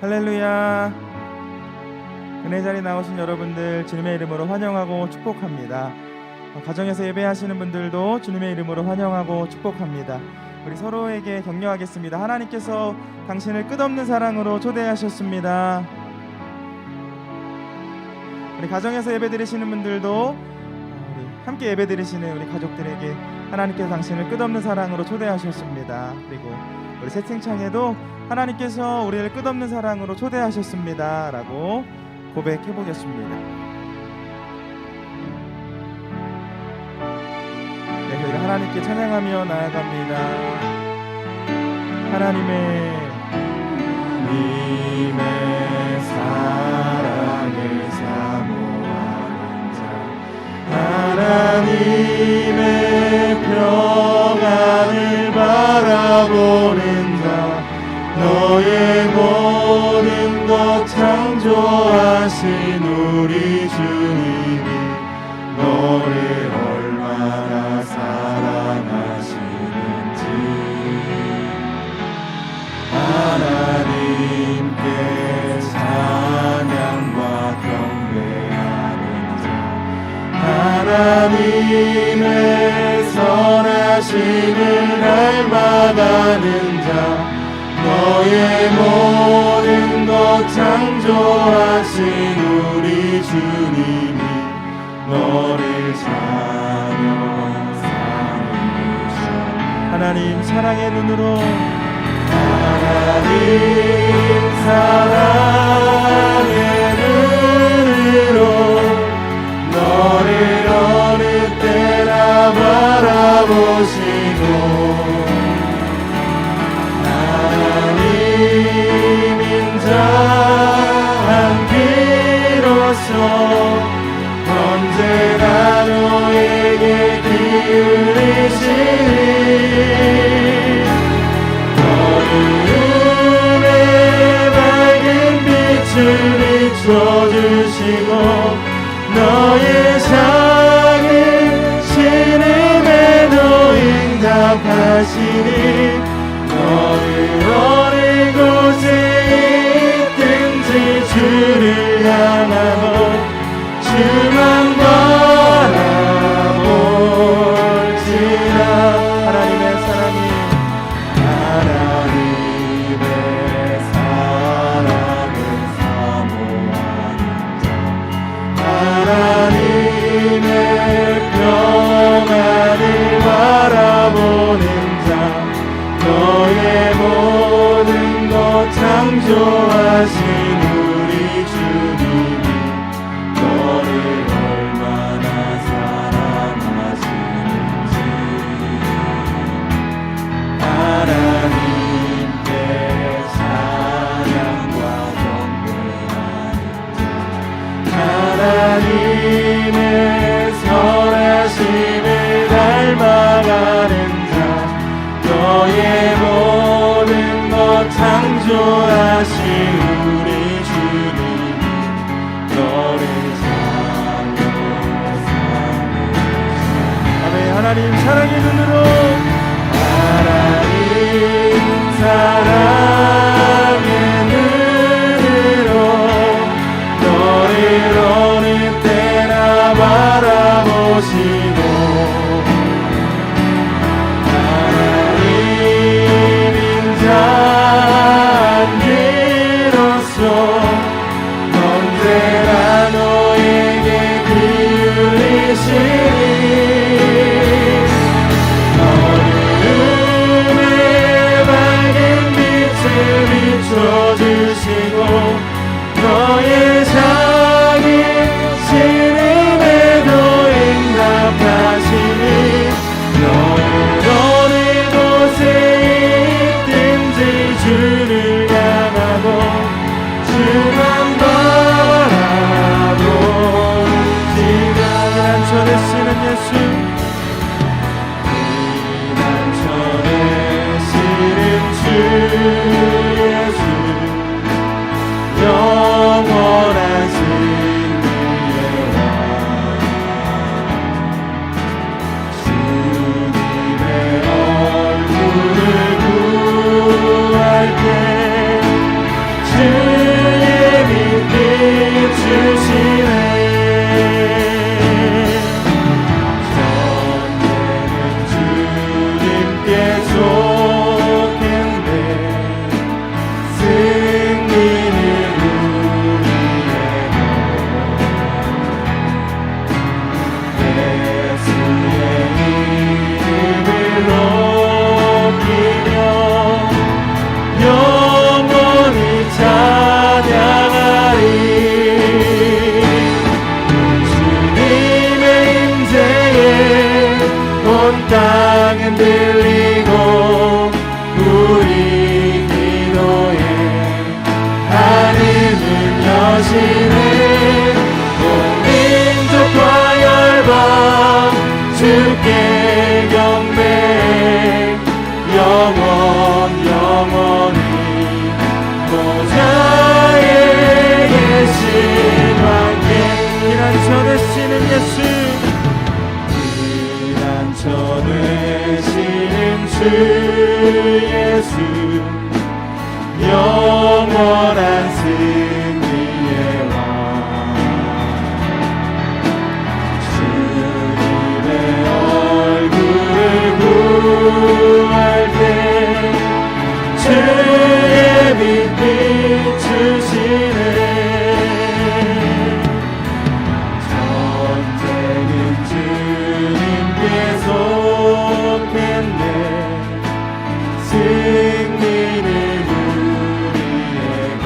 할렐루야. 은혜 자리 나오신 여러분들 주님의 이름으로 환영하고 축복합니다. 가정에서 예배하시는 분들도 주님의 이름으로 환영하고 축복합니다. 우리 서로에게 격려하겠습니다. 하나님께서 당신을 끝없는 사랑으로 초대하셨습니다. 우리 가정에서 예배드리시는 분들도 우리 함께 예배드리시는 우리 가족들에게 하나님께서 당신을 끝없는 사랑으로 초대하셨습니다. 그리고 우리 채팅창에도 하나님께서 우리를 끝없는 사랑으로 초대하셨습니다 라고 고백해 보겠습니다. 네, 저희가 하나님께 찬양하며 나아갑니다. 하나님의 사랑을 사모하는 자, 하나님의 평안을 바라보는 자, 너의 모든 것 창조하신 우리 주님이 너를 얼마나 사랑하시는지 하나님께 찬양과 경배하는 자, 하나님의 선하심을 닮아가는 자, 너의 모든 것 창조하신 우리 주님이 너를 사며 삼으셔. 하나님 사랑의 눈으로 하나님 사랑의 눈으로 너를 어느 때나 바라보시고 인자한 비로소 언제나 너에게 기울이시니 어둠의 밝은 빛을 비춰주시고 너의 작은 신음에도 응답하시니 너를 어느 곳에 있든지 주를 향하고 주만 바라볼지라. 하나님의 사랑을 사모하는 자, 하나님의 평안을 바라보는 자, 너의 모든 것 창조하신 우리 주님이 너를 얼마나 사랑하시는지 하나님께 찬양과 경배하는 자, 하나님의 선하심을 닮아가는 자, 너의 모든 것 창조하신 우리 주님이 너를 사랑하며 삼으시오. 아멘. 하나님 사랑의 눈으로 하나님 사랑의 눈으로 너를 어느 때나 바라보시고 언제나 너에게 기울이시니 어둠의 밝은 빛을 비춰주시고 너의 작은 신음에도 응답하시니 너를 어느 곳에 있든지 주를 향하고 주만 바라보지라. 피난처에 쓰는 예수, 피난처에 쓰는 주 예수, 영원한 승리의 왕, 주님의 얼굴을 구할 때 온 땅은 들리고 우리 기도에 하늘은 여시네. 온 민족과 열방 주께 경배 영원히 보좌에 계신 왕께 피난처 되시는 예수 피난처 되시는 주 예수 영원한 승리의 왕 주님의 얼굴을 구할 때 주의 빛 비추시네. 전쟁은 주님께 속했네. 승리는 우리의 것.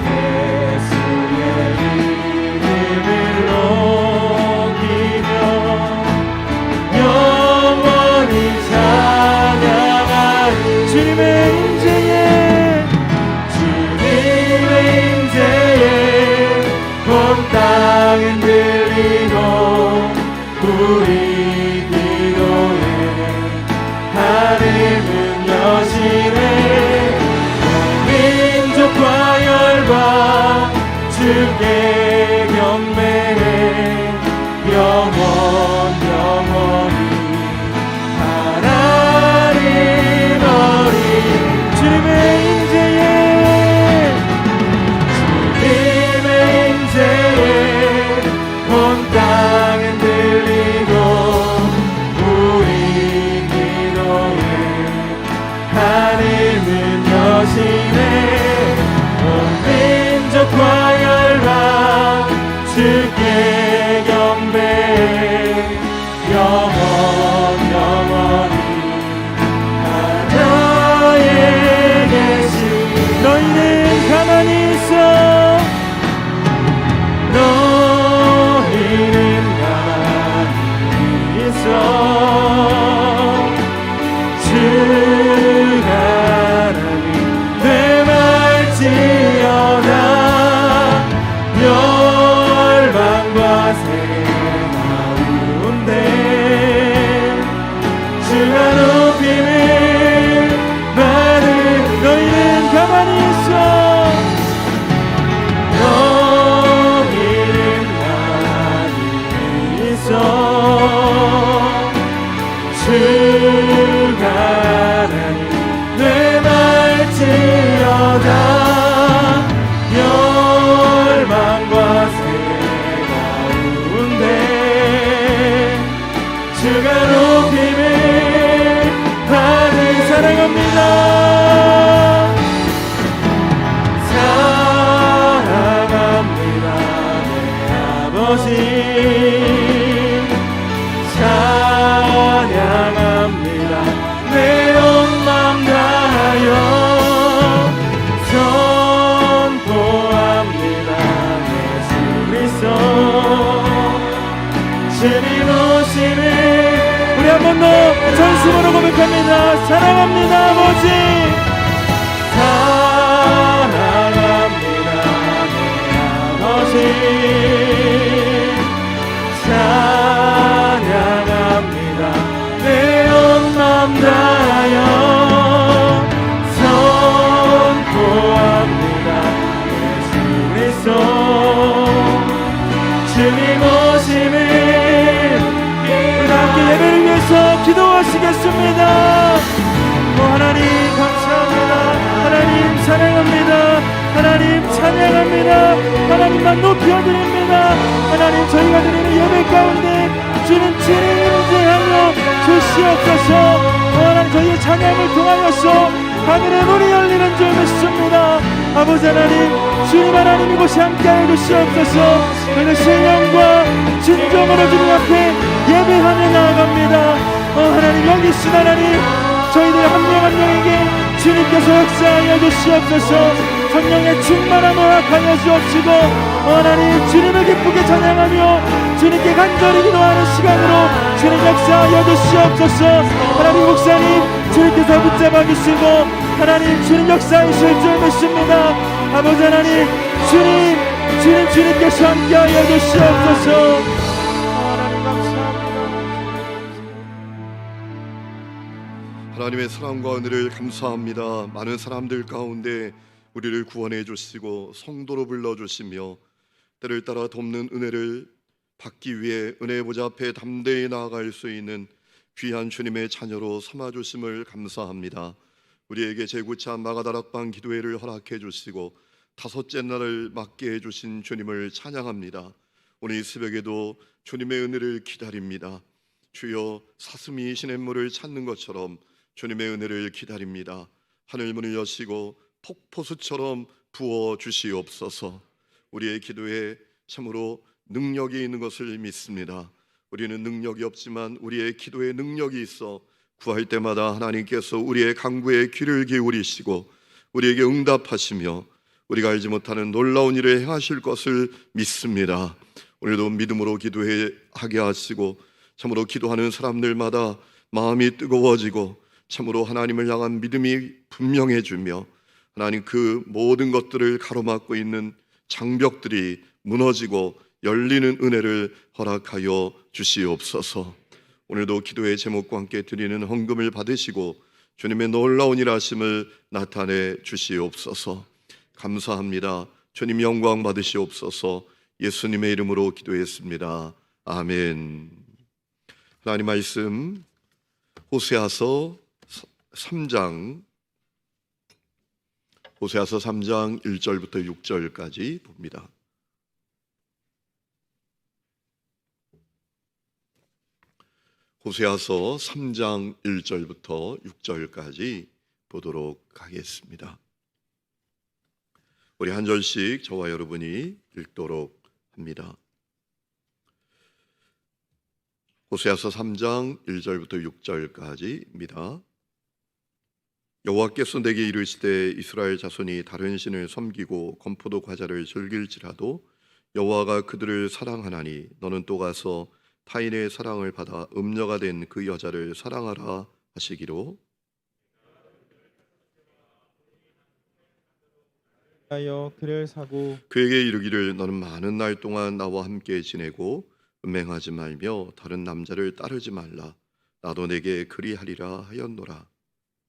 예수의 이름을 높이며 영원히 찬양하리. 주님의 임재에 온 땅은 들리고 우리 기도에 하늘은 여시네. 온 민족과 열방 주께 경배해 영원히 하나님 어린 주님의 임재에 온 땅은 들리고 우리 기도에 하늘은 여시네. 온 민족과 열방 주께 경배 영원히 하나에 계신 너희는 가만히 있어 너희는 가만히 있어. 주가 하나님 되말지어다. 열방과 세계 가운데 주가 높임을 받을. 너희는 가만히 있어 주가 하나님 되말지어다. 열방과 세계 가운데 주가 높임을 받을. 사랑합니다 사랑합니다 내 아버지. 찬양합니다 내 온 맘 다하여. 선포합니다 예수 그리스도 주님 오시네. 우리 한 번 더 전심으로 고백합니다. 사랑합니다 아버지 사랑합니다 내 아버지. 찬양합니다 내 온 맘 다하여. 선포합니다 예수 그리스도 주님 오심을. 우리 함께 예배를 위해서 기도하시겠습니다. 하나님 감사합니다. 하나님 사랑합니다. 하나님 찬양합니다. 하나님만 높여드립니다. 하나님 저희가 드리는 예배 가운데 주는 친히 임재하며 주시옵소서. 하나님 저희의 찬양을 통하여서 하늘의 문이 열리는 줄 믿습니다. 아버지 하나님 주님 하나님 이곳이 함께하여 주시옵소서. 저희는 신령과 진정으로 주님 앞에 예배하며 나아갑니다. 하나님 여기 있으신 하나님 저희들 한 명 한 명에게 주님께서 역사하여 주시옵소서. 성령의 충만함을 허락하여 주옵시고 하나님 주님을 기쁘게 찬양하며 주님께 간절히 기도하는 시간으로 주님 역사하여 주시옵소서. 하나님 목사님 주님께서 붙잡아 주시고 하나님 주님 역사하실 줄 믿습니다. 아버지 하나님 주님께서 함께하여 주시옵소서. 하나님 감사합니다. 하나님의 사랑과 은혜를 감사합니다. 많은 사람들 가운데 우리를 구원해 주시고 성도로 불러 주시며 때를 따라 돕는 은혜를 받기 위해 은혜의 보좌 앞에 담대히 나아갈 수 있는 귀한 주님의 자녀로 삼아 주심을 감사합니다. 우리에게 제9차 마가다락방 기도회를 허락해 주시고 다섯째 날을 맞게 해 주신 주님을 찬양합니다. 오늘 이 새벽에도 주님의 은혜를 기다립니다. 주여 사슴이 시냇물을 찾는 것처럼 주님의 은혜를 기다립니다. 하늘문을 여시고 폭포수처럼 부어 주시옵소서. 우리의 기도에 참으로 능력이 있는 것을 믿습니다. 우리는 능력이 없지만 우리의 기도에 능력이 있어 구할 때마다 하나님께서 우리의 간구에 귀를 기울이시고 우리에게 응답하시며 우리가 알지 못하는 놀라운 일을 행하실 것을 믿습니다. 오늘도 믿음으로 기도하게 하시고 참으로 기도하는 사람들마다 마음이 뜨거워지고 참으로 하나님을 향한 믿음이 분명해지며 하나님 그 모든 것들을 가로막고 있는 장벽들이 무너지고 열리는 은혜를 허락하여 주시옵소서. 오늘도 기도의 제목과 함께 드리는 헌금을 받으시고 주님의 놀라운 일하심을 나타내 주시옵소서. 감사합니다. 주님 영광 받으시옵소서. 예수님의 이름으로 기도했습니다. 아멘. 하나님 말씀 호세아서 3장 1절부터 6절까지 봅니다. 호세아서 3장 1절부터 6절까지 보도록 하겠습니다. 우리 한 절씩 저와 여러분이 읽도록 합니다. 호세아서 3장 1절부터 6절까지입니다. 여호와께서 내게 이르시되 이스라엘 자손이 다른 신을 섬기고 건포도 과자를 즐길지라도 여호와가 그들을 사랑하나니 너는 또 가서 타인의 사랑을 받아 음녀가 된 그 여자를 사랑하라 하시기로 하여 그를 사고 그에게 이르기를 너는 많은 날 동안 나와 함께 지내고 음행하지 말며 다른 남자를 따르지 말라. 나도 내게 그리하리라 하였노라.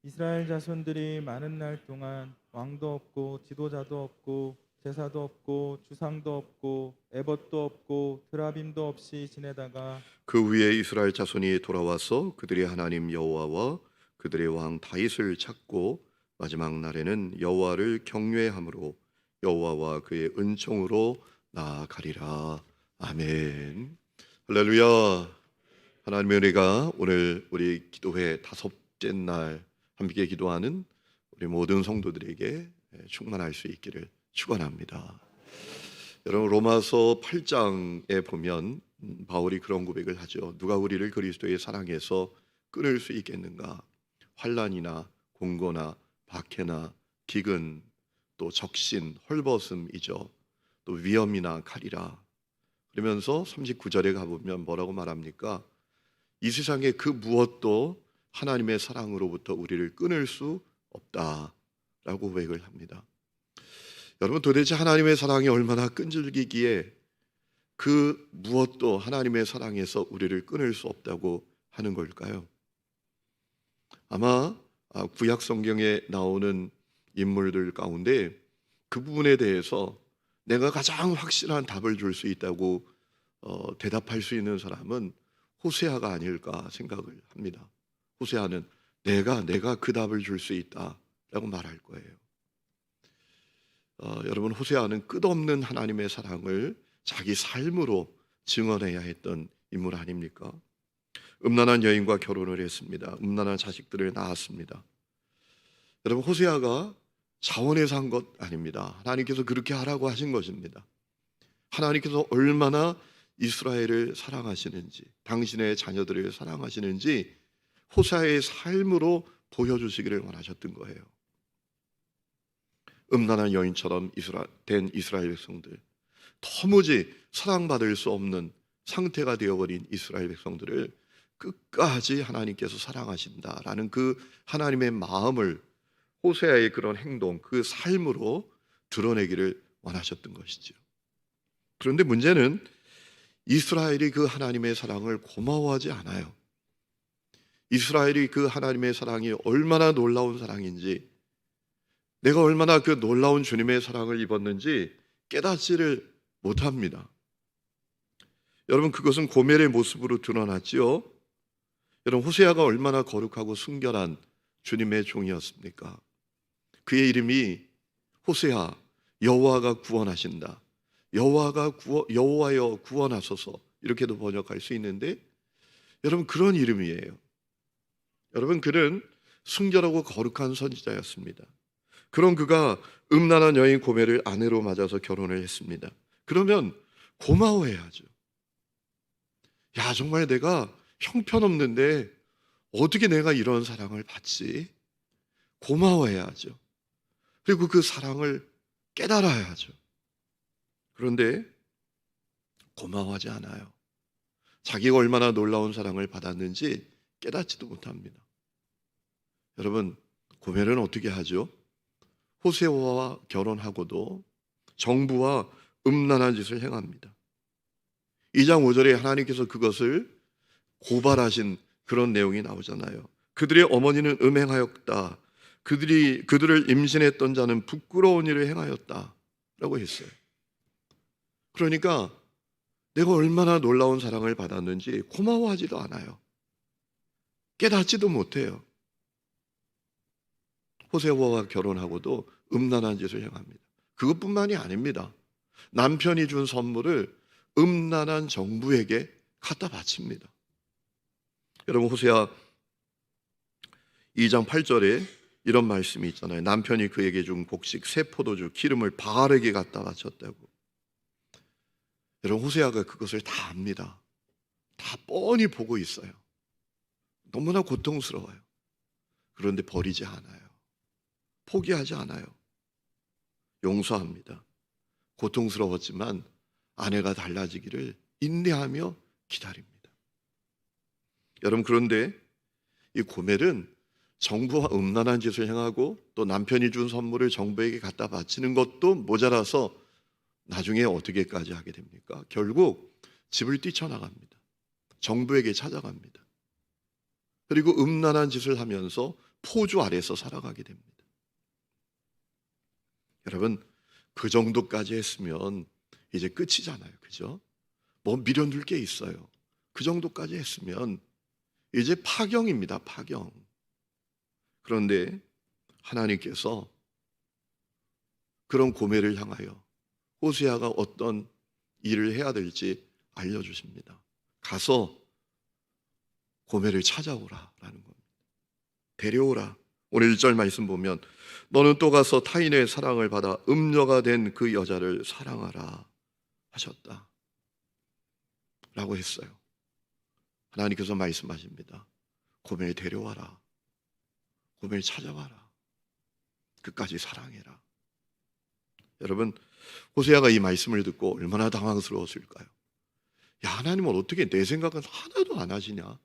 이스라엘 자손들이 많은 날 동안 왕도 없고 지도자도 없고 제사도 없고 주상도 없고 에봇도 없고 드라빔도 없이 지내다가 그 후에 이스라엘 자손이 돌아와서 그들의 하나님 여호와와 그들의 왕 다윗을 찾고 마지막 날에는 여호와를 경외함으로 여호와와 그의 은총으로 나아가리라. 아멘. 할렐루야. 하나님의 은혜가 오늘 우리 기도회 다섯째 날 함께 기도하는 우리 모든 성도들에게 충만할 수 있기를 축원합니다. 여러분 로마서 8장에 보면 바울이 그런 고백을 하죠. 누가 우리를 그리스도의 사랑에서 끊을 수 있겠는가? 환난이나 공고나 박해나 기근 또 적신 헐벗음이죠. 또 위험이나 칼이라. 그러면서 39절에 가보면 뭐라고 말합니까? 이 세상의 그 무엇도 하나님의 사랑으로부터 우리를 끊을 수 없다라고 고백을 합니다. 여러분 도대체 하나님의 사랑이 얼마나 끈질기기에 그 무엇도 하나님의 사랑에서 우리를 끊을 수 없다고 하는 걸까요? 아마 구약 성경에 나오는 인물들 가운데 그 부분에 대해서 내가 가장 확실한 답을 줄 수 있다고 대답할 수 있는 사람은 호세아가 아닐까 생각을 합니다. 호세아는 내가 그 답을 줄 수 있다라고 말할 거예요. 여러분 호세아는 끝없는 하나님의 사랑을 자기 삶으로 증언해야 했던 인물 아닙니까? 음란한 여인과 결혼을 했습니다. 음란한 자식들을 낳았습니다. 여러분 호세아가 자원해서 한 것 아닙니다. 하나님께서 그렇게 하라고 하신 것입니다. 하나님께서 얼마나 이스라엘을 사랑하시는지, 당신의 자녀들을 사랑하시는지 호세아의 삶으로 보여주시기를 원하셨던 거예요. 음란한 여인처럼 된 이스라엘 백성들, 도무지 사랑받을 수 없는 상태가 되어버린 이스라엘 백성들을 끝까지 하나님께서 사랑하신다라는 그 하나님의 마음을 호세아의 그런 행동, 그 삶으로 드러내기를 원하셨던 것이죠. 그런데 문제는 이스라엘이 그 하나님의 사랑을 고마워하지 않아요. 이스라엘이 그 하나님의 사랑이 얼마나 놀라운 사랑인지, 내가 얼마나 그 놀라운 주님의 사랑을 입었는지 깨닫지를 못합니다. 여러분, 그것은 고멜의 모습으로 드러났지요. 여러분, 호세아가 얼마나 거룩하고 순결한 주님의 종이었습니까? 그의 이름이 호세아, 여호와가 구원하신다, 여호와여 구원하소서, 이렇게도 번역할 수 있는데, 여러분, 그런 이름이에요. 여러분, 그는 순결하고 거룩한 선지자였습니다. 그런 그가 음란한 여인 고멜을 아내로 맞아서 결혼을 했습니다. 그러면 고마워해야죠. 야, 정말 내가 형편없는데 어떻게 내가 이런 사랑을 받지? 고마워해야죠. 그리고 그 사랑을 깨달아야죠. 그런데 고마워하지 않아요. 자기가 얼마나 놀라운 사랑을 받았는지 깨닫지도 못합니다. 여러분, 고멜은 어떻게 하죠? 호세아와 결혼하고도 정부와 음란한 짓을 행합니다. 2장 5절에 하나님께서 그것을 고발하신 그런 내용이 나오잖아요. 그들의 어머니는 음행하였다. 그들을 임신했던 자는 부끄러운 일을 행하였다 라고 했어요. 그러니까 내가 얼마나 놀라운 사랑을 받았는지 고마워하지도 않아요. 깨닫지도 못해요. 호세아와 결혼하고도 음란한 짓을 행합니다. 그것뿐만이 아닙니다. 남편이 준 선물을 음란한 정부에게 갖다 바칩니다. 여러분, 호세아 2장 8절에 이런 말씀이 있잖아요. 남편이 그에게 준 곡식 새 포도주 기름을 바알에게 갖다 바쳤다고. 여러분, 호세아가 그것을 다 압니다. 다 뻔히 보고 있어요. 너무나 고통스러워요. 그런데 버리지 않아요. 포기하지 않아요. 용서합니다. 고통스러웠지만 아내가 달라지기를 인내하며 기다립니다. 여러분, 그런데 이 고멜은 정부와 음란한 짓을 행하고 또 남편이 준 선물을 정부에게 갖다 바치는 것도 모자라서 나중에 어떻게까지 하게 됩니까? 결국 집을 뛰쳐나갑니다. 정부에게 찾아갑니다. 그리고 음란한 짓을 하면서 포주 아래서 살아가게 됩니다. 여러분, 그 정도까지 했으면 이제 끝이잖아요. 그죠? 뭐 미련둘 게 있어요. 그 정도까지 했으면 이제 파경입니다. 파경. 그런데 하나님께서 그런 고멜을 향하여 호세아가 어떤 일을 해야 될지 알려주십니다. 가서 고멜을 찾아오라라는 겁니다. 데려오라. 오늘 1절 말씀 보면 너는 또 가서 타인의 사랑을 받아 음녀가 된 그 여자를 사랑하라 하셨다 라고 했어요. 하나님께서 말씀하십니다. 고멜 데려와라. 고멜 찾아와라. 끝까지 사랑해라. 여러분, 호세아가 이 말씀을 듣고 얼마나 당황스러웠을까요? 야, 하나님은 어떻게 내 생각은 하나도 안 하시냐?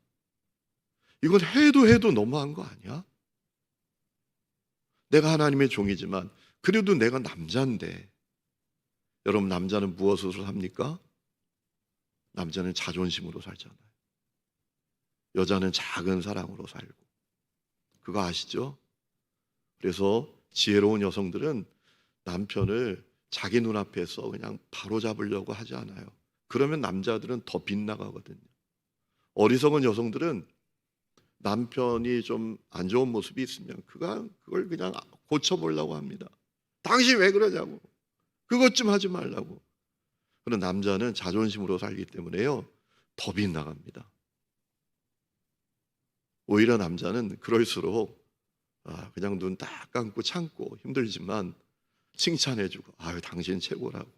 이건 해도 너무한 거 아니야? 내가 하나님의 종이지만 그래도 내가 남자인데, 여러분, 남자는 무엇으로 삽니까? 남자는 자존심으로 살잖아요. 여자는 작은 사랑으로 살고. 그거 아시죠? 그래서 지혜로운 여성들은 남편을 자기 눈앞에서 그냥 바로 잡으려고 하지 않아요. 그러면 남자들은 더 빗나가거든요. 어리석은 여성들은 남편이 좀 안 좋은 모습이 있으면 그걸 그냥 고쳐보려고 합니다. 당신 왜 그러냐고. 그것 좀 하지 말라고. 그런 남자는 자존심으로 살기 때문에요, 더 빗나갑니다. 오히려 남자는 그럴수록 그냥 눈 딱 감고 참고 힘들지만 칭찬해주고, 아유 당신 최고라고,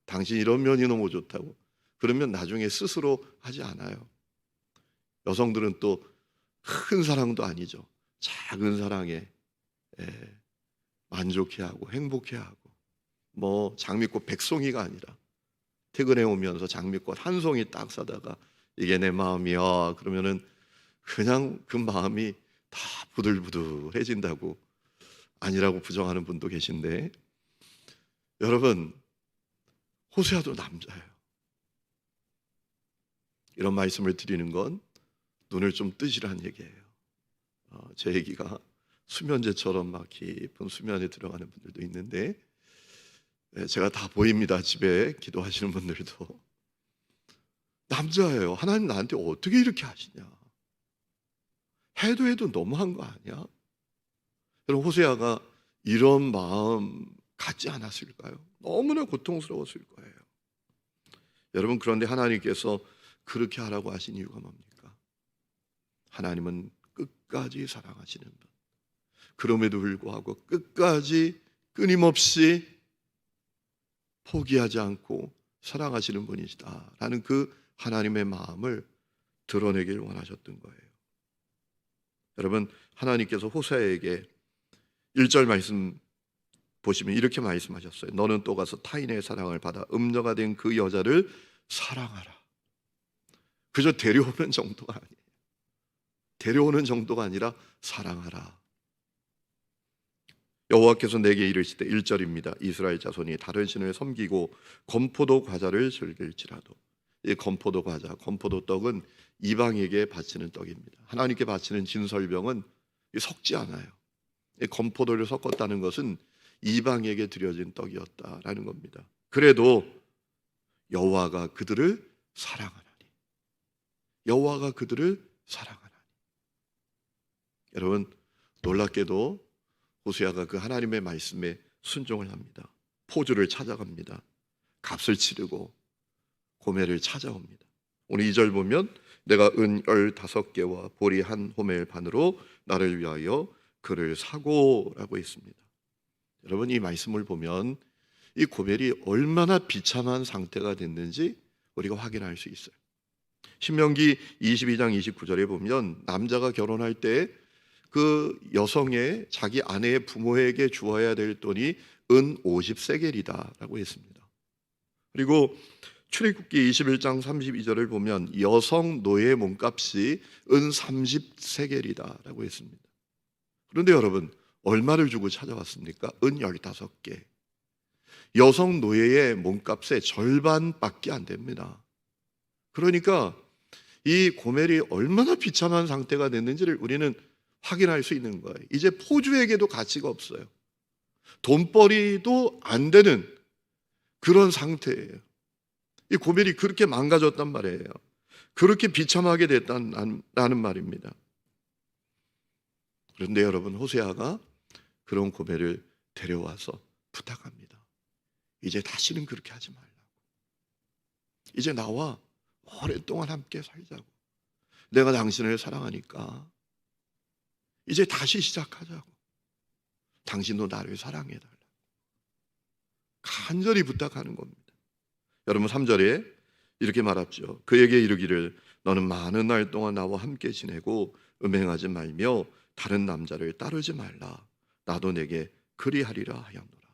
당신 이런 면이 너무 좋다고. 그러면 나중에 스스로 하지 않아요. 여성들은 또 큰 사랑도 아니죠. 작은 사랑에 만족해하고 행복해하고 뭐 장미꽃 100송이가 아니라 퇴근해 오면서 장미꽃 한 송이 딱 사다가 이게 내 마음이야 그러면은 그냥 그 마음이 다 부들부들해진다고 아니라고 부정하는 분도 계신데, 여러분 호세아도 남자예요. 이런 말씀을 드리는 건 눈을 좀 뜨시라는 얘기예요. 제 얘기가 수면제처럼 막 깊은 수면에 들어가는 분들도 있는데, 제가 다 보입니다. 집에 기도하시는 분들도 남자예요. 하나님 나한테 어떻게 이렇게 하시냐, 해도 너무한 거 아니야? 여러분 호세아가 이런 마음 갖지 않았을까요? 너무나 고통스러웠을 거예요. 여러분 그런데 하나님께서 그렇게 하라고 하신 이유가 뭡니까? 하나님은 끝까지 사랑하시는 분, 그럼에도 불구하고 끝까지 끊임없이 포기하지 않고 사랑하시는 분이시다라는 그 하나님의 마음을 드러내길 원하셨던 거예요. 여러분 하나님께서 호세아에게 1절 말씀 보시면 이렇게 말씀하셨어요. 너는 또 가서 타인의 사랑을 받아 음녀가 된 그 여자를 사랑하라. 그저 데려오는 정도가 아니에요. 데려오는 정도가 아니라 사랑하라. 여호와께서 내게 이르시되 1절입니다. 이스라엘 자손이 다른 신을 섬기고 건포도 과자를 즐길지라도. 이 건포도 과자, 건포도 떡은 이방에게 바치는 떡입니다. 하나님께 바치는 진설병은 섞지 않아요. 이 건포도를 섞었다는 것은 이방에게 드려진 떡이었다라는 겁니다. 그래도 여호와가 그들을 사랑하나니, 여호와가 그들을 사랑하나니. 여러분 놀랍게도 호세아가 그 하나님의 말씀에 순종을 합니다. 포주를 찾아갑니다. 값을 치르고 고멜을 찾아옵니다. 오늘 2절 보면 내가 은 15개와 보리 한 호멜 반으로 나를 위하여 그를 사고라고 했습니다. 여러분 이 말씀을 보면 이 고멜이 얼마나 비참한 상태가 됐는지 우리가 확인할 수 있어요. 신명기 22장 29절에 보면 남자가 결혼할 때 그 여성의 자기 아내의 부모에게 주어야 될 돈이 은 50세겔이다라고 했습니다. 그리고 출애굽기 21장 32절을 보면 여성 노예 몸값이 은 30세겔이다라고 했습니다. 그런데 여러분 얼마를 주고 찾아왔습니까? 은 15개. 여성 노예의 몸값의 절반밖에 안 됩니다. 그러니까 이 고멜이 얼마나 비참한 상태가 됐는지를 우리는 확인할 수 있는 거예요. 이제 포주에게도 가치가 없어요. 돈벌이도 안 되는 그런 상태예요. 이 고멜이 그렇게 망가졌단 말이에요. 그렇게 비참하게 됐다는 말입니다. 그런데 여러분 호세아가 그런 고멜을 데려와서 부탁합니다. 이제 다시는 그렇게 하지 말라고. 이제 나와 오랫동안 함께 살자고. 내가 당신을 사랑하니까 이제 다시 시작하자고. 당신도 나를 사랑해달라고 간절히 부탁하는 겁니다. 여러분 3절에 이렇게 말하죠. 그에게 이르기를 너는 많은 날 동안 나와 함께 지내고 음행하지 말며 다른 남자를 따르지 말라. 나도 내게 그리하리라 하였노라.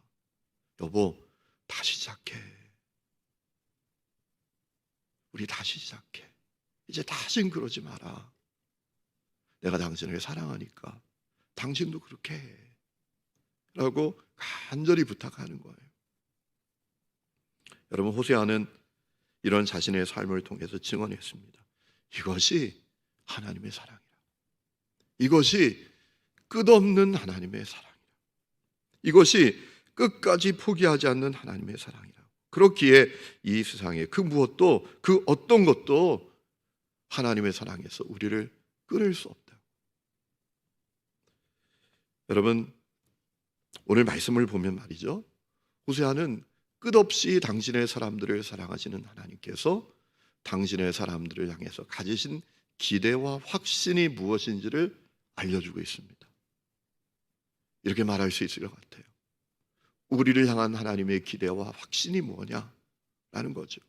여보 다시 시작해. 우리 다시 시작해. 이제 다신 그러지 마라. 내가 당신을 사랑하니까 당신도 그렇게 해 라고 간절히 부탁하는 거예요. 여러분 호세아는 이런 자신의 삶을 통해서 증언했습니다. 이것이 하나님의 사랑이라. 이것이 끝없는 하나님의 사랑이라. 이것이 끝까지 포기하지 않는 하나님의 사랑이라. 그렇기에 이 세상에 그 무엇도 그 어떤 것도 하나님의 사랑에서 우리를 끊을 수 없다. 여러분 오늘 말씀을 보면 말이죠. 호세아는 끝없이 당신의 사람들을 사랑하시는 하나님께서 당신의 사람들을 향해서 가지신 기대와 확신이 무엇인지를 알려주고 있습니다. 이렇게 말할 수 있을 것 같아요. 우리를 향한 하나님의 기대와 확신이 뭐냐라는 거죠.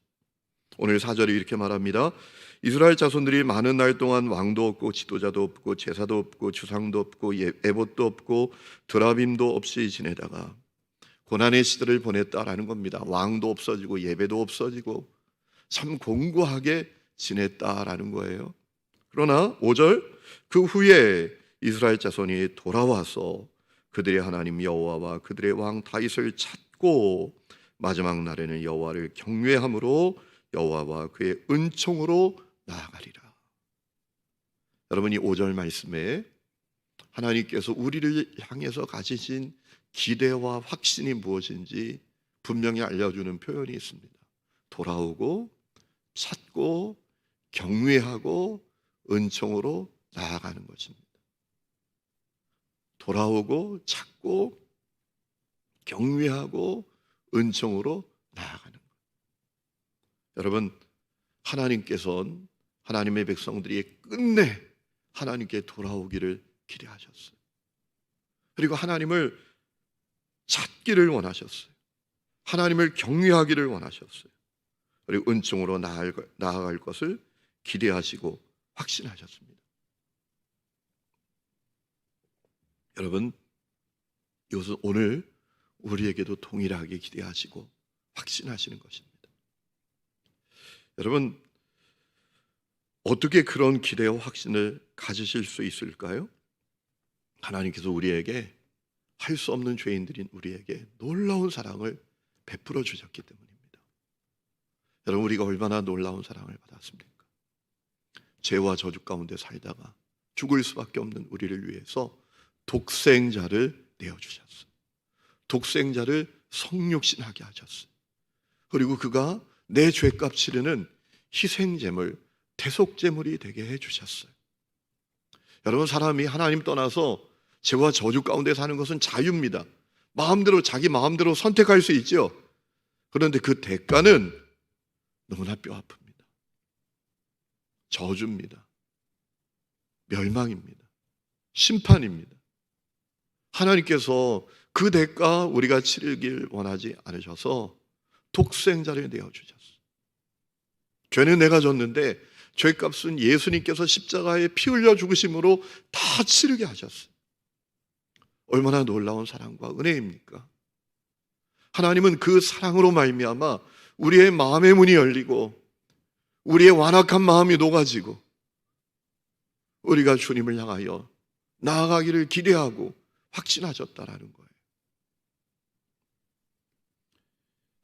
오늘 4절이 이렇게 말합니다. 이스라엘 자손들이 많은 날 동안 왕도 없고 지도자도 없고 제사도 없고 주상도 없고 에봇도 없고 드라빔도 없이 지내다가 고난의 시대를 보냈다라는 겁니다. 왕도 없어지고 예배도 없어지고 참 공고하게 지냈다라는 거예요. 그러나 5절, 그 후에 이스라엘 자손이 돌아와서 그들의 하나님 여호와와 그들의 왕 다윗을 찾고 마지막 날에는 여호와를 경외함으로 여호와와 그의 은총으로 나아가리라. 여러분, 이 5절 말씀에 하나님께서 우리를 향해서 가지신 기대와 확신이 무엇인지 분명히 알려주는 표현이 있습니다. 돌아오고 찾고 경외하고 은총으로 나아가는 것입니다. 돌아오고 찾고 경외하고 은총으로 나아가는 것. 여러분, 하나님께서는 하나님의 백성들이 끝내 하나님께 돌아오기를 기대하셨어요. 그리고 하나님을 찾기를 원하셨어요. 하나님을 경외하기를 원하셨어요. 그리고 은총으로 나아갈 것을 기대하시고 확신하셨습니다. 여러분, 이것은 오늘 우리에게도 동일하게 기대하시고 확신하시는 것입니다. 여러분, 어떻게 그런 기대와 확신을 가지실 수 있을까요? 하나님께서 우리에게 할 수 없는 죄인들인 우리에게 놀라운 사랑을 베풀어 주셨기 때문입니다. 여러분, 우리가 얼마나 놀라운 사랑을 받았습니까? 죄와 저주 가운데 살다가 죽을 수밖에 없는 우리를 위해서 독생자를 내어주셨어요. 독생자를 성육신하게 하셨어요. 그리고 그가 내 죄값 치르는 희생제물, 대속제물이 되게 해주셨어요. 여러분, 사람이 하나님 떠나서 죄와 저주 가운데 사는 것은 자유입니다. 마음대로, 자기 마음대로 선택할 수 있죠. 그런데 그 대가는 너무나 뼈아픕니다. 저주입니다. 멸망입니다. 심판입니다. 하나님께서 그 대가 우리가 치르길 원하지 않으셔서 독생자를 내어주셨어요. 죄는 내가 졌는데 죄값은 예수님께서 십자가에 피 흘려 죽으심으로 다 치르게 하셨어요. 얼마나 놀라운 사랑과 은혜입니까? 하나님은 그 사랑으로 말미암아 우리의 마음의 문이 열리고 우리의 완악한 마음이 녹아지고 우리가 주님을 향하여 나아가기를 기대하고 확신하셨다라는 거예요.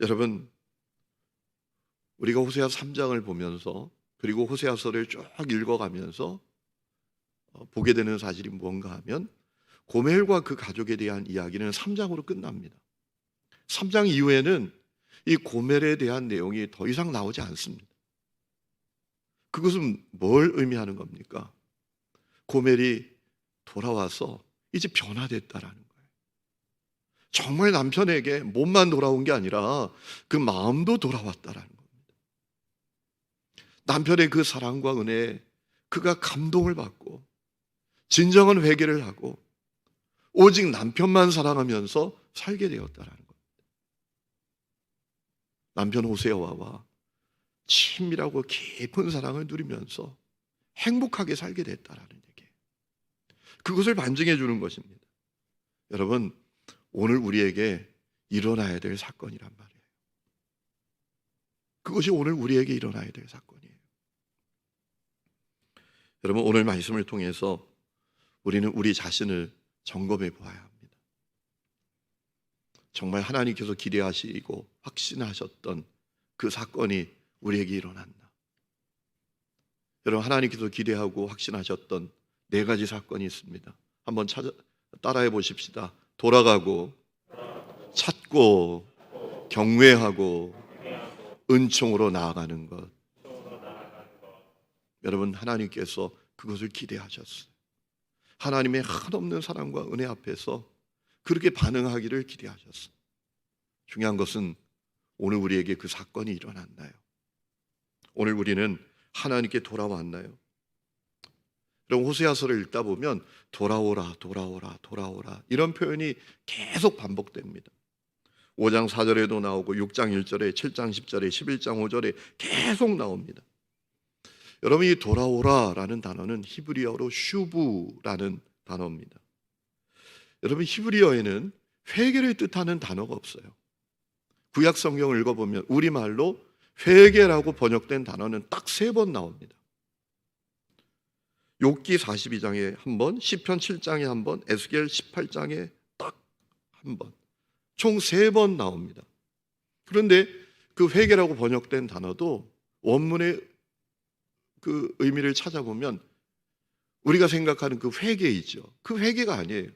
여러분, 우리가 호세아 3장을 보면서 그리고 호세아서를 쭉 읽어가면서 보게 되는 사실이 뭔가 하면 고멜과 그 가족에 대한 이야기는 3장으로 끝납니다. 3장 이후에는 이 고멜에 대한 내용이 더 이상 나오지 않습니다. 그것은 뭘 의미하는 겁니까? 고멜이 돌아와서 이제 변화됐다라는 거예요. 정말 남편에게 몸만 돌아온 게 아니라 그 마음도 돌아왔다라는 겁니다. 남편의 그 사랑과 은혜에 그가 감동을 받고 진정한 회개를 하고 오직 남편만 사랑하면서 살게 되었다라는 겁니다. 남편 호세아와 친밀하고 깊은 사랑을 누리면서 행복하게 살게 됐다라는 얘기예요. 그것을 반증해 주는 것입니다. 여러분, 오늘 우리에게 일어나야 될 사건이란 말이에요. 그것이 오늘 우리에게 일어나야 될 사건이에요. 여러분, 오늘 말씀을 통해서 우리는 우리 자신을 점검해 보아야 합니다. 정말 하나님께서 기대하시고 확신하셨던 그 사건이 우리에게 일어났나? 여러분, 하나님께서 기대하고 확신하셨던 4가지 사건이 있습니다. 한번 따라해 보십시다. 돌아가고, 찾고, 경외하고, 은총으로 나아가는 것. 여러분, 하나님께서 그것을 기대하셨어요. 하나님의 한없는 사랑과 은혜 앞에서 그렇게 반응하기를 기대하셨어요. 중요한 것은 오늘 우리에게 그 사건이 일어났나요? 오늘 우리는 하나님께 돌아왔나요? 여러분, 호세아서를 읽다 보면 돌아오라, 돌아오라, 돌아오라 이런 표현이 계속 반복됩니다. 5장 4절에도 나오고 6장 1절에 7장 10절에 11장 5절에 계속 나옵니다. 여러분이 돌아오라라는 단어는 히브리어로 슈브라는 단어입니다. 여러분 히브리어에는 회개를 뜻하는 단어가 없어요. 구약 성경을 읽어보면 우리말로 회개라고 번역된 단어는 딱 3번 나옵니다. 욥기 42장에 한 번, 시편 7장에 한 번, 에스겔 18장에 딱 한 번, 총 3번 나옵니다. 그런데 그 회개라고 번역된 단어도 원문의 그 의미를 찾아보면 우리가 생각하는 그 회개이죠. 그 회개가 아니에요.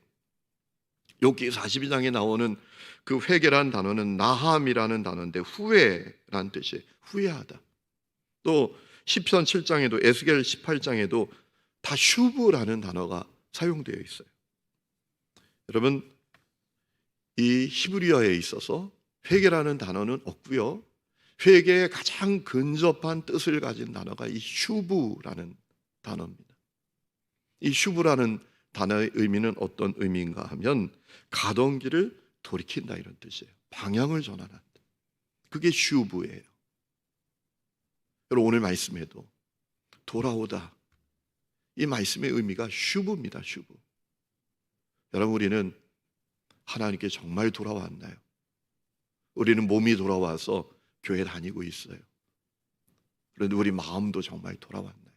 욥기 42장에 나오는 그 회개란 단어는 나함이라는 단어인데 후회란 뜻이에요. 후회하다. 또 시편 7장에도 에스겔 18장에도 다 슈브라는 단어가 사용되어 있어요. 여러분 이 히브리어에 있어서 회개라는 단어는 없고요. 회개에 가장 근접한 뜻을 가진 단어가 이 슈브라는 단어입니다. 이 슈브라는 단어의 의미는 어떤 의미인가 하면 가던 길을 돌이킨다 이런 뜻이에요. 방향을 전환한다. 그게 슈브예요. 여러분 오늘 말씀에도 돌아오다 이 말씀의 의미가 슈브입니다. 슈브. 여러분 우리는 하나님께 정말 돌아왔나요? 우리는 몸이 돌아와서 교회 다니고 있어요. 그런데 우리 마음도 정말 돌아왔나요?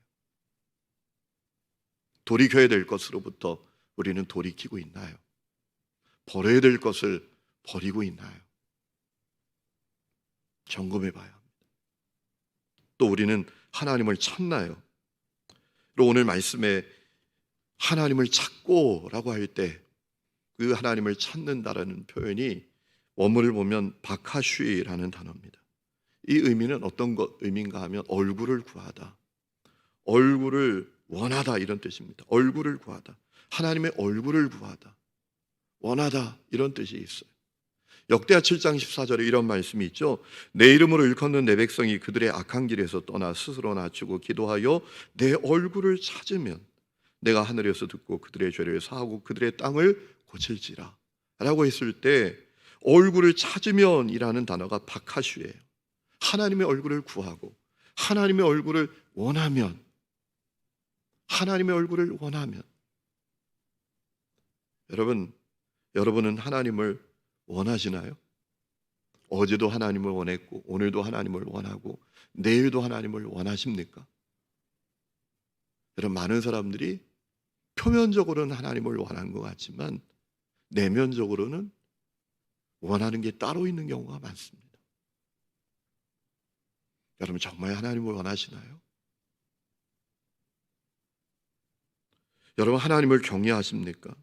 돌이켜야 될 것으로부터 우리는 돌이키고 있나요? 버려야 될 것을 버리고 있나요? 점검해 봐야 합니다. 또 우리는 하나님을 찾나요? 오늘 말씀에 하나님을 찾고라고 할 때 그 하나님을 찾는다라는 표현이 원문을 보면 바카슈이라는 단어입니다. 이 의미는 어떤 의미인가 하면 얼굴을 구하다, 얼굴을 원하다 이런 뜻입니다. 얼굴을 구하다, 하나님의 얼굴을 구하다, 원하다 이런 뜻이 있어요. 역대하 7장 14절에 이런 말씀이 있죠. 내 이름으로 일컫는 내 백성이 그들의 악한 길에서 떠나 스스로 낮추고 기도하여 내 얼굴을 찾으면 내가 하늘에서 듣고 그들의 죄를 사하고 그들의 땅을 고칠지라 라고 했을 때 얼굴을 찾으면 이라는 단어가 바카슈예요. 하나님의 얼굴을 구하고 하나님의 얼굴을 원하면, 하나님의 얼굴을 원하면 여러분은 하나님을 원하시나요? 어제도 하나님을 원했고 오늘도 하나님을 원하고 내일도 하나님을 원하십니까? 여러분 많은 사람들이 표면적으로는 하나님을 원하는 것 같지만 내면적으로는 원하는 게 따로 있는 경우가 많습니다. 여러분 정말 하나님을 원하시나요? 여러분 하나님을 경외하십니까?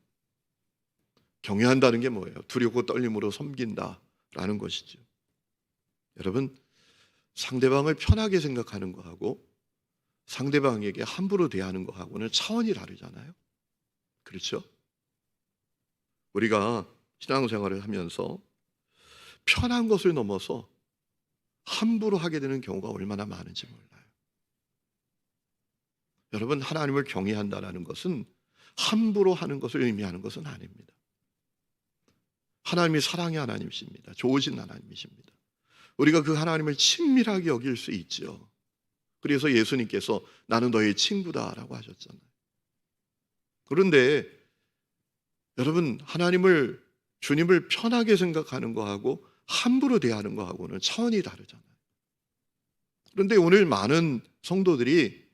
경외한다는 게 뭐예요? 두렵고 떨림으로 섬긴다라는 것이죠. 여러분 상대방을 편하게 생각하는 거하고 상대방에게 함부로 대하는 거하고는 차원이 다르잖아요. 그렇죠? 우리가 신앙생활을 하면서 편한 것을 넘어서 함부로 하게 되는 경우가 얼마나 많은지 몰라요. 여러분 하나님을 경외한다는 것은 함부로 하는 것을 의미하는 것은 아닙니다. 하나님이 사랑의 하나님이십니다. 좋으신 하나님이십니다. 우리가 그 하나님을 친밀하게 여길 수 있죠. 그래서 예수님께서 나는 너의 친구다라고 하셨잖아요. 그런데 여러분 주님을 편하게 생각하는 거하고 함부로 대하는 거하고는 차원이 다르잖아요. 그런데 오늘 많은 성도들이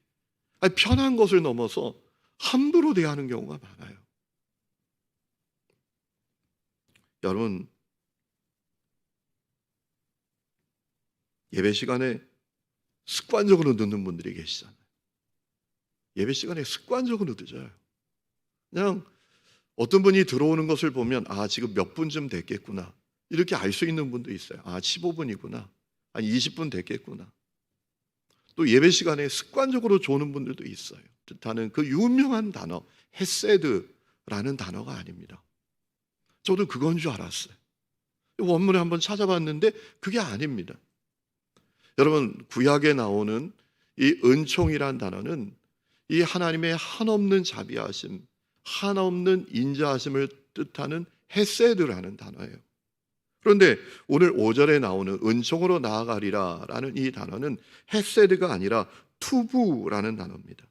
편한 것을 넘어서 함부로 대하는 경우가 많아요. 여러분 예배 시간에 습관적으로 늦는 분들이 계시잖아요. 예배 시간에 습관적으로 늦어요. 그냥 어떤 분이 들어오는 것을 보면 지금 몇 분쯤 됐겠구나 이렇게 알 수 있는 분도 있어요. 15분이구나, 20분 됐겠구나. 또 예배 시간에 습관적으로 조는 분들도 있어요. 뜻하는 그 유명한 단어 헤세드라는 단어가 아닙니다. 저도 그건 줄 알았어요. 원문에 한번 찾아봤는데 그게 아닙니다. 여러분 구약에 나오는 이 은총이란 단어는 이 하나님의 한없는 자비하심, 한없는 인자하심을 뜻하는 헤세드라는 단어예요. 그런데 오늘 5절에 나오는 은총으로 나아가리라 라는 이 단어는 헤세드가 아니라 투부라는 단어입니다.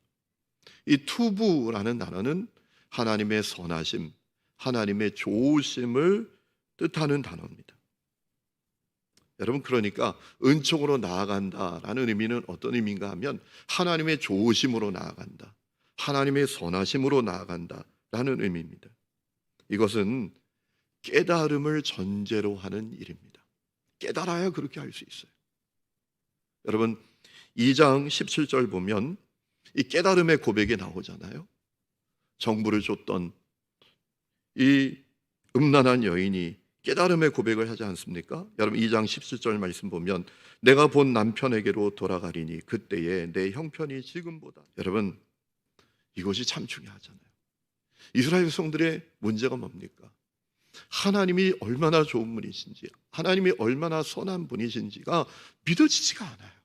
이 투부라는 단어는 하나님의 선하심, 하나님의 좋으심을 뜻하는 단어입니다. 여러분, 그러니까 은총으로 나아간다라는 의미는 어떤 의미인가 하면 하나님의 좋으심으로 나아간다, 하나님의 선하심으로 나아간다라는 의미입니다. 이것은 깨달음을 전제로 하는 일입니다. 깨달아야 그렇게 할 수 있어요. 여러분, 2장 17절 보면 이 깨달음의 고백이 나오잖아요. 정보를 줬던 이 음란한 여인이 깨달음의 고백을 하지 않습니까? 여러분, 2장 17절 말씀 보면 내가 본 남편에게로 돌아가리니 그때에 내 형편이 지금보다. 여러분, 이것이 참 중요하잖아요. 이스라엘 백성들의 문제가 뭡니까? 하나님이 얼마나 좋은 분이신지, 하나님이 얼마나 선한 분이신지가 믿어지지가 않아요.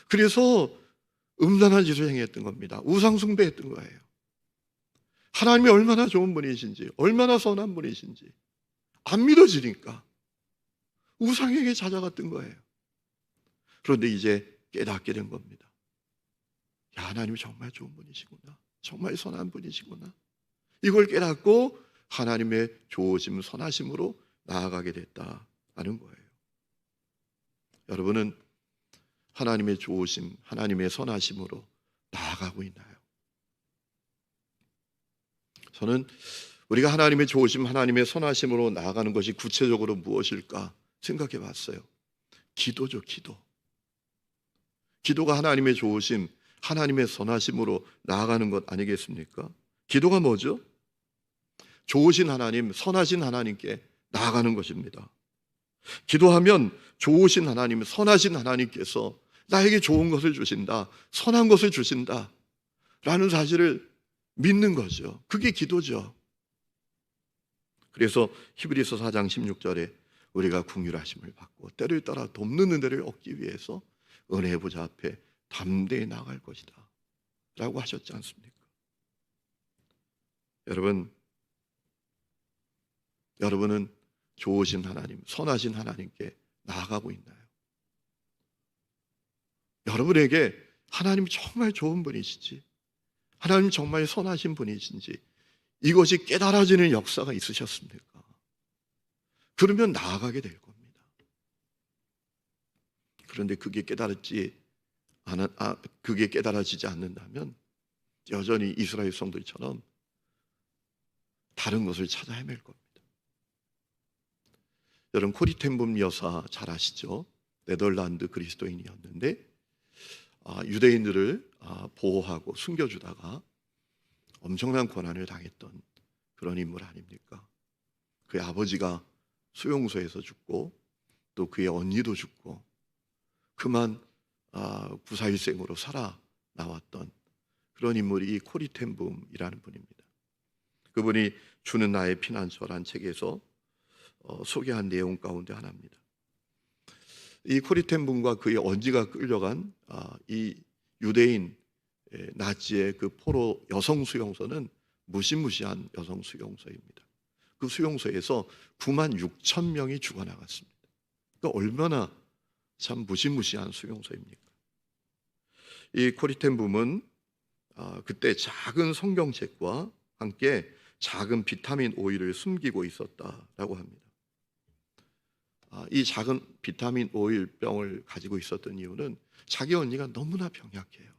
그래서 음란한 짓을 행했던 겁니다. 우상 숭배했던 거예요. 하나님이 얼마나 좋은 분이신지, 얼마나 선한 분이신지 안 믿어지니까 우상에게 찾아갔던 거예요. 그런데 이제 깨닫게 된 겁니다. 야, 하나님이 정말 좋은 분이시구나, 정말 선한 분이시구나. 이걸 깨닫고 하나님의 좋으심, 선하심으로 나아가게 됐다는 거예요. 여러분은 하나님의 좋으심, 하나님의 선하심으로 나아가고 있나요? 저는 우리가 하나님의 좋으심, 하나님의 선하심으로 나아가는 것이 구체적으로 무엇일까 생각해 봤어요. 기도죠, 기도. 기도가 하나님의 좋으심, 하나님의 선하심으로 나아가는 것 아니겠습니까? 기도가 뭐죠? 좋으신 하나님, 선하신 하나님께 나아가는 것입니다. 기도하면 좋으신 하나님, 선하신 하나님께서 나에게 좋은 것을 주신다, 선한 것을 주신다 라는 사실을 믿는 거죠. 그게 기도죠. 그래서 히브리서 4장 16절에 우리가 긍휼하심을 받고 때를 따라 돕는 은혜를 얻기 위해서 은혜의 보좌 앞에 담대히 나갈 것이다 라고 하셨지 않습니까? 여러분은 좋으신 하나님, 선하신 하나님께 나아가고 있나요? 여러분에게 하나님 정말 좋은 분이시지, 하나님 정말 선하신 분이신지 이것이 깨달아지는 역사가 있으셨습니까? 그러면 나아가게 될 겁니다. 그런데 그게 깨달아지지 않는다면 여전히 이스라엘 백성들처럼 다른 것을 찾아 헤맬 겁니다. 여러분, 코리 텐붐 여사 잘 아시죠? 네덜란드 그리스도인이었는데 유대인들을 보호하고 숨겨주다가 엄청난 고난을 당했던 그런 인물 아닙니까? 그의 아버지가 수용소에서 죽고 또 그의 언니도 죽고 그만 구사일생으로 살아나왔던 그런 인물이 코리 텐붐이라는 분입니다. 그분이 주는 나의 피난처란 책에서 소개한 내용 가운데 하나입니다. 이 코리 텐붐과 그의 언니가 끌려간 이 유대인 나치의 그 포로 여성 수용소는 무시무시한 여성 수용소입니다. 그 수용소에서 9만 6천 명이 죽어나갔습니다. 그러니까 얼마나 참 무시무시한 수용소입니까? 이 코리 텐붐은 그때 작은 성경책과 함께 작은 비타민 오일을 숨기고 있었다라고 합니다. 이 작은 비타민 오일 병을 가지고 있었던 이유는 자기 언니가 너무나 병약해요.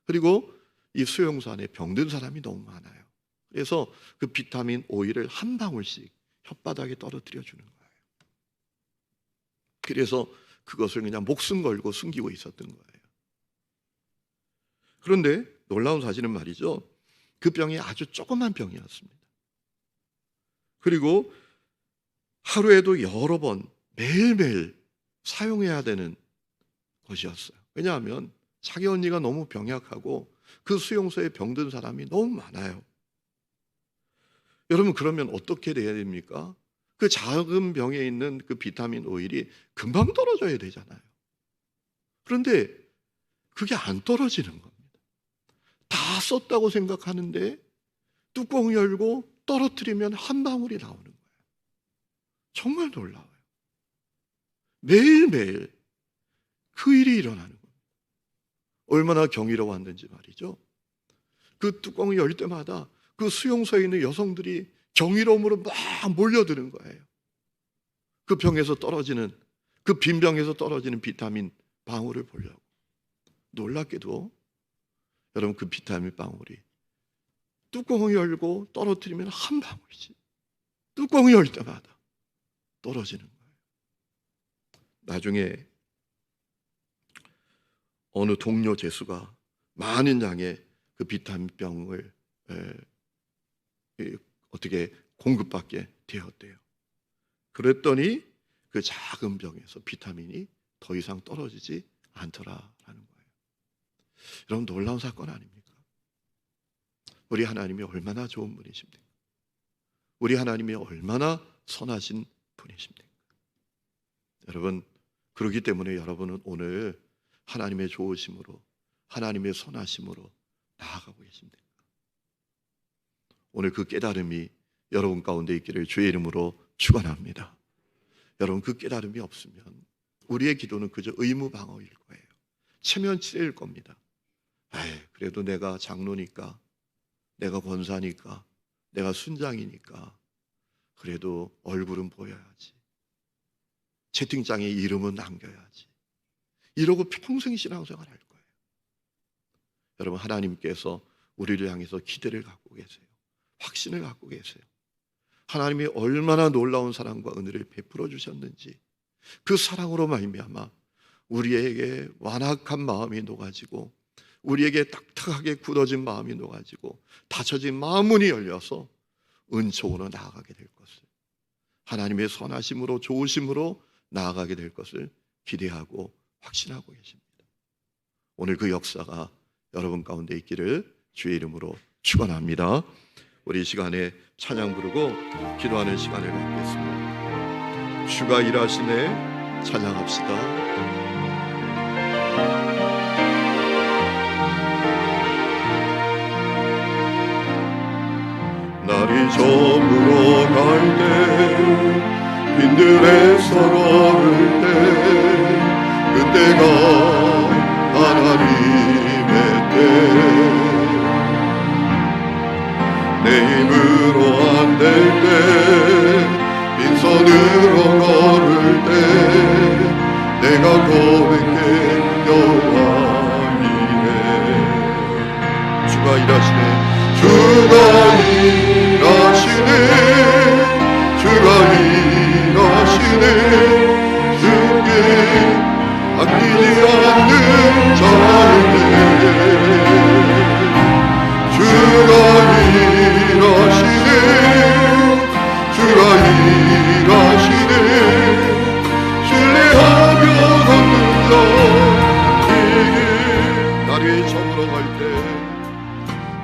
그리고 이 수용소 안에 병든 사람이 너무 많아요. 그래서 그 비타민 오일을 한 방울씩 혓바닥에 떨어뜨려 주는 거예요. 그래서 그것을 그냥 목숨 걸고 숨기고 있었던 거예요. 그런데 놀라운 사실은 말이죠, 그 병이 아주 조그만 병이었습니다. 그리고 하루에도 여러 번 매일매일 사용해야 되는 것이었어요. 왜냐하면 자기 언니가 너무 병약하고 그 수용소에 병든 사람이 너무 많아요. 여러분, 그러면 어떻게 돼야 됩니까? 그 작은 병에 있는 그 비타민 오일이 금방 떨어져야 되잖아요. 그런데 그게 안 떨어지는 겁니다. 다 썼다고 생각하는데 뚜껑 열고 떨어뜨리면 한 방울이 나오는 거예요. 정말 놀라워요. 매일매일 그 일이 일어나는 겁니다. 얼마나 경이로웠는지 말이죠. 그 뚜껑을 열 때마다 그 수용소에 있는 여성들이 경이로움으로 막 몰려드는 거예요. 그 병에서 떨어지는, 그 빈 병에서 떨어지는 비타민 방울을 보려고. 놀랍게도 여러분, 그 비타민 방울이 뚜껑을 열고 떨어뜨리면 한 방울이지, 뚜껑을 열 때마다 떨어지는 거예요. 나중에 어느 동료 제수가 많은 양의 그 비타민병을 어떻게 공급받게 되었대요. 그랬더니 그 작은 병에서 비타민이 더 이상 떨어지지 않더라라는 거예요. 여러분, 놀라운 사건 아닙니까? 우리 하나님이 얼마나 좋은 분이십니까? 우리 하나님이 얼마나 선하신 분이십니까? 여러분, 그렇기 때문에 여러분은 오늘 하나님의 좋으심으로, 하나님의 선하심으로 나아가고 계십니까? 오늘 그 깨달음이 여러분 가운데 있기를 주의 이름으로 축원합니다. 여러분, 그 깨달음이 없으면 우리의 기도는 그저 의무방어일 거예요. 체면치레일 겁니다. 그래도 내가 장로니까, 내가 권사니까, 내가 순장이니까 그래도 얼굴은 보여야지, 채팅장에 이름은 남겨야지, 이러고 평생 신앙생활 할 거예요. 여러분, 하나님께서 우리를 향해서 기대를 갖고 계세요. 확신을 갖고 계세요. 하나님이 얼마나 놀라운 사랑과 은혜를 베풀어 주셨는지, 그 사랑으로 말미암아 우리에게 완악한 마음이 녹아지고, 우리에게 딱딱하게 굳어진 마음이 녹아지고, 닫혀진 마음문이 열려서 은총으로 나아가게 될 것을, 하나님의 선하심으로 좋으심으로 나아가게 될 것을 기대하고 확신하고 계십니다. 오늘 그 역사가 여러분 가운데 있기를 주의 이름으로 축원합니다. 우리 이 시간에 찬양 부르고 기도하는 시간을 갖겠습니다. 주가 일하시네 찬양합시다. 날이 저물어 갈 때, 빈들에서 걸을 때, 그때가 하나님의 때, 내 힘으로 안 될 때, 빈손으로 걸을 때, 내가 고백해 여호와이네. 주가 일하시네. 주가 일하시네. 주가 일하시네. 주께 아끼지 않는 자에게 주가 일하시네. 주가 일하시네. 신뢰하며 걷는 자에게. 날이 저물어 갈 때,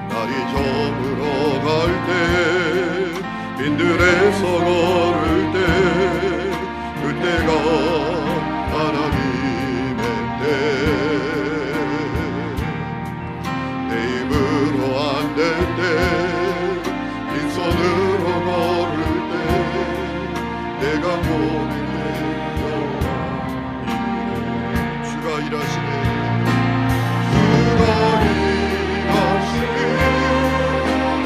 날이 저물어 갈 때, 빈들에서 걸을 때, 그때가 하나님의 때, 내 힘으로 안 될 때, 빈손으로 걸을 때, 내가 고백해 여호와이네. 주가 일하시네. 주가 일하시네.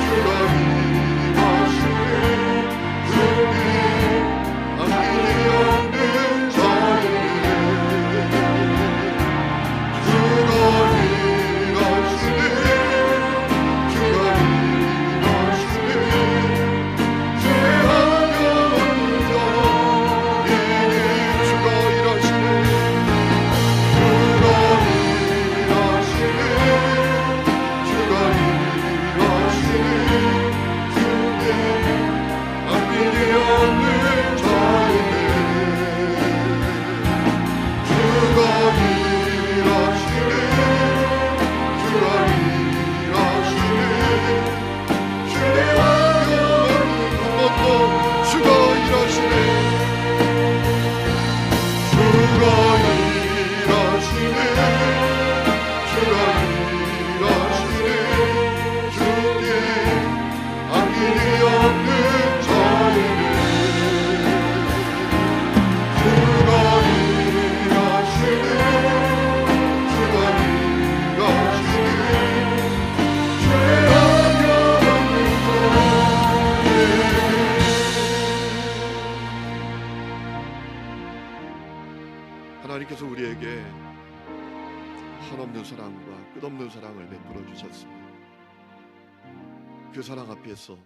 주가 일하시네. 주께 아끼지 않는 자에게 주가 일하시네. 우리에게 한없는 사랑과 끝없는 사랑을 베풀어 주셨습니다. 그 사랑 앞에서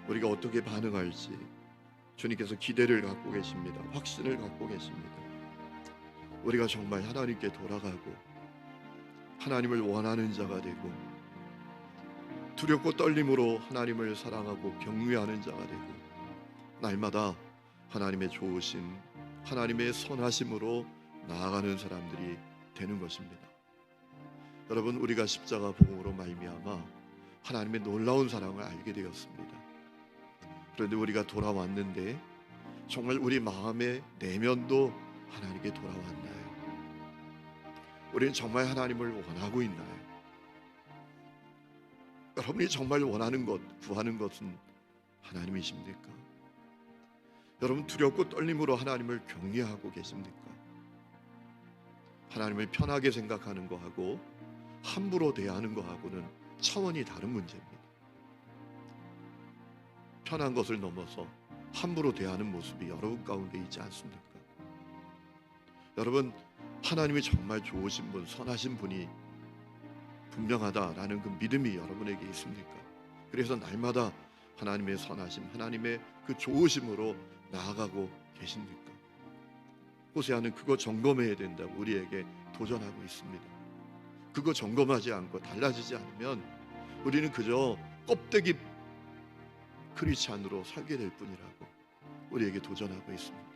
우리가 어떻게 반응할지 주님께서 기대를 갖고 계십니다. 확신을 갖고 계십니다. 우리가 정말 하나님께 돌아가고 하나님을 원하는 자가 되고 두렵고 떨림으로 하나님을 사랑하고 경외하는 자가 되고 날마다 하나님의 좋으심, 하나님의 선하심으로 나아가는 사람들이 되는 것입니다. 여러분, 우리가 십자가 복음으로 말미암아 하나님의 놀라운 사랑을 알게 되었습니다. 그런데 우리가 돌아왔는데 정말 우리 마음의 내면도 하나님께 돌아왔나요? 우리는 정말 하나님을 원하고 있나요? 여러분이 정말 원하는 것, 구하는 것은 하나님이십니까? 여러분, 두렵고 떨림으로 하나님을 경외하고 계십니까? 하나님을 편하게 생각하는 거하고 함부로 대하는 거하고는 차원이 다른 문제입니다. 편한 것을 넘어서 함부로 대하는 모습이 여러분 가운데 있지 않습니까? 여러분, 하나님이 정말 좋으신 분, 선하신 분이 분명하다라는 그 믿음이 여러분에게 있습니까? 그래서 날마다 하나님의 선하심, 하나님의 그 좋으심으로 나아가고 계십니까? 호세아는 그거 점검해야 된다고 우리에게 도전하고 있습니다. 그거 점검하지 않고 달라지지 않으면 우리는 그저 껍데기 크리스찬으로 살게 될 뿐이라고 우리에게 도전하고 있습니다.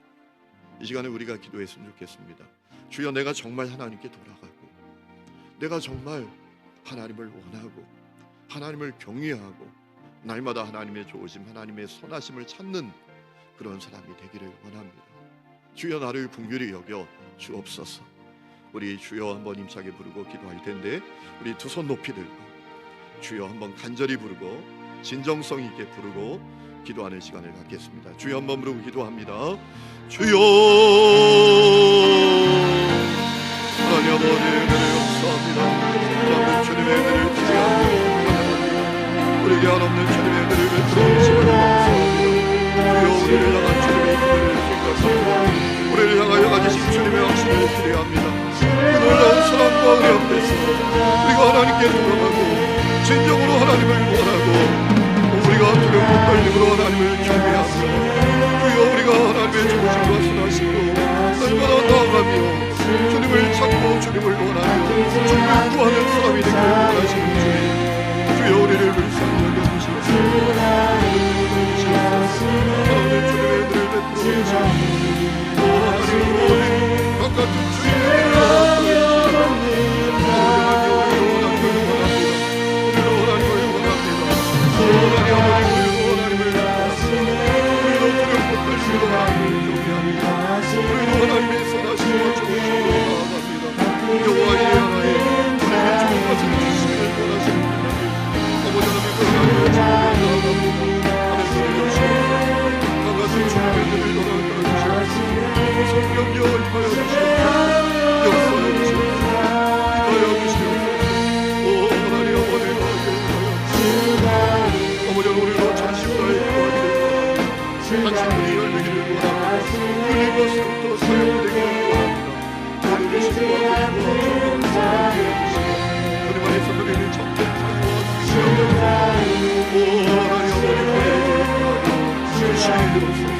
이 시간에 우리가 기도했으면 좋겠습니다. 주여, 내가 정말 하나님께 돌아가고 내가 정말 하나님을 원하고 하나님을 경외하고 날마다 하나님의 좋으심, 하나님의 선하심을 찾는 그런 사람이 되기를 원합니다. 주여, 나를 긍휼히 여겨 주옵소서. 우리 주여 한번 힘차게 부르고 기도할 텐데 우리 두 손 높이 들고 주여 한번 간절히 부르고 진정성 있게 부르고 기도하는 시간을 갖겠습니다. 주여 한번 부르고 기도합니다. 주여, 하나님 아버지, 은혜를 감사합니다. 한없는 주님의 은혜를 기대하며 우리에게 한없는 주님의 은혜를 베풀어 주시면 감사합니다. 주여, 우리를 향한 주님의 기도를 생각합니다. 우리를 향하여 가지신 주님의 확신을 기대합니다. 그 놀라운 사랑과 은혜 앞에서 우리가 하나님께 돌아가고 진정으로 하나님을 원하고 우리가 두렵고 떨림으로 하나님을 경외하며 주여, 우리가 하나님의 좋으심과 선하심으로 날마다 나아가며 주님을 찾고 주님을 원하며 주님을 구하는 사람이 되기를 원하시는 주님, 주여, 우리를 불쌍히 여겨주시옵소서. 하나님, 주님의 은혜를 베풀어 주시옵소서. 하나님, 바깥은 주님의 하나님의 선하심과 좋으심으로 나아갑니다. 여호와의 하나에 우리에게 좋은 것을 주시기를 원하시는 하나님, 아버지 하나님, 그 하나님의 주님을 나아갑니다. 하나님을 여시옵소서. 바깥은 주님의 은혜를 떠나게 하시옵소서. 성령여 임하여 주시옵소서. 역사해 주시옵소서. 임하여 주시옵소서. 오 하나님, 아버지가 아버지, 우리로 전심으로 구하기를 원합니다. 당신들이 열리기를 원합니다. 그리고 것으로부터 사용되기를 원합니다. 모든 신과 그리고 그리 안에서 그리는 참된 사고와 주시옵소서. 오 하나님, 아버지, 우리에게 주시옵소서.